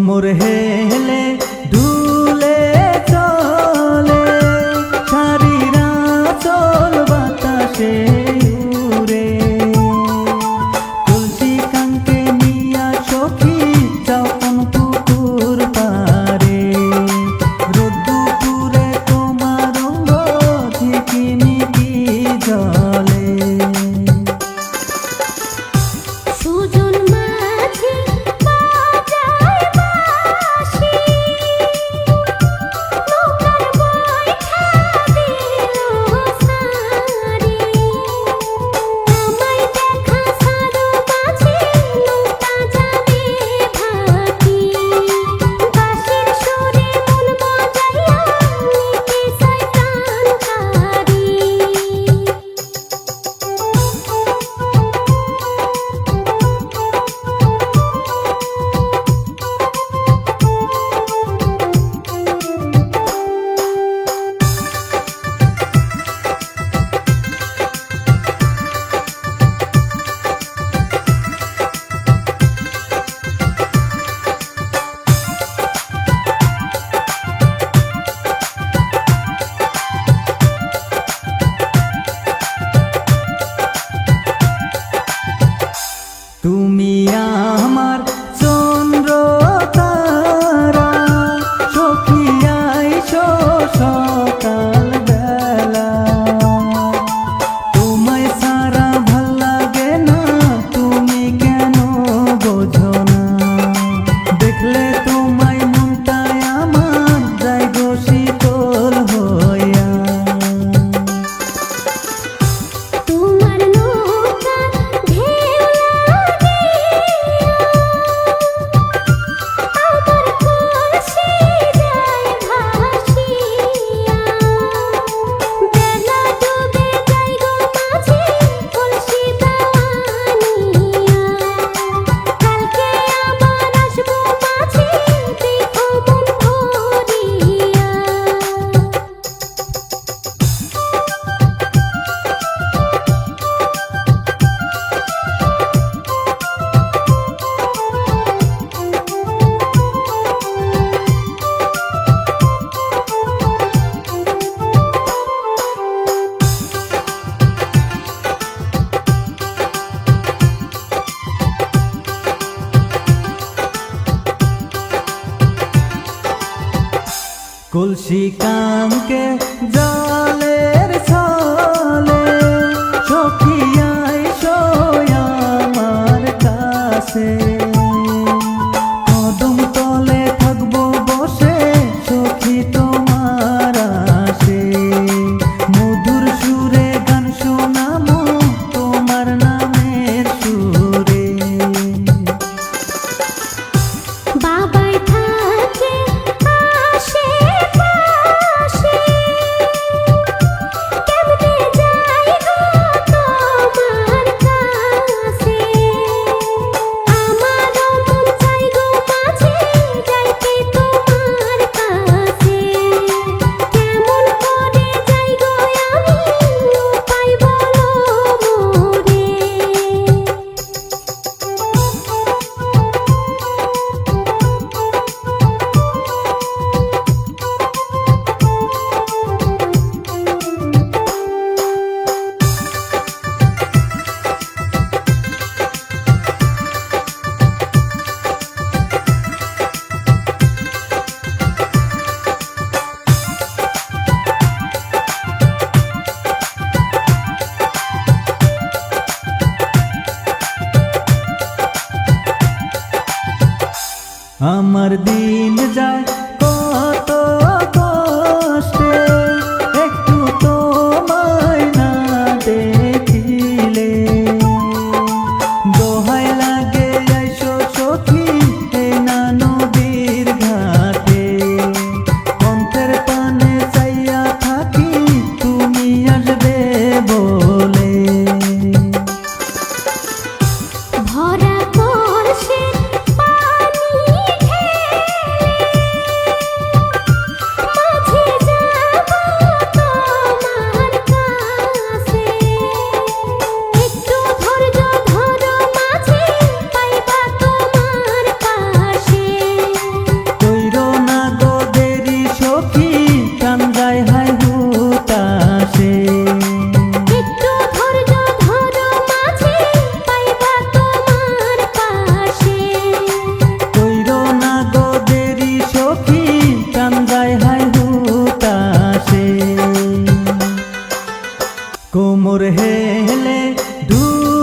মোর হেলে ধুলে চলে সারিরা চল বাতাসে উড়ে তুলসী কাঙ্কে নিয়া সখী যখন পুকুর পারে রোদ্দুপুরে তোমার অঙ্গ ঝিকিমিকি জলে তুমি আমার চন্দ্র তারা সখী আইছো সকাল বেলা তোমায় সারা ভাল লাগে না তুমি কেন বোঝো না দেখলে তোমায় মনটায় আমার যাই গো শীতল হইয়া কলসি কাঙ্কে জলের ছলে সখী আইছো আমার কাছে কদম তলে থাকবো বসে সখী তোমার আসে মধুর সুরে গান শোনামো তোমার নামের সুরে বাবাই থাকে আমার দিন যায় কত কষ্টে একটু তোমায় না দেখিলে দোহাই লাগে আইসো সখী এই না নদীর ঘাটে কণ্ঠের পানে চাইয়া থাকি তুমি আসবে বলে ভরা কলসির পানি ঢেলে কোমর হেলে ডুব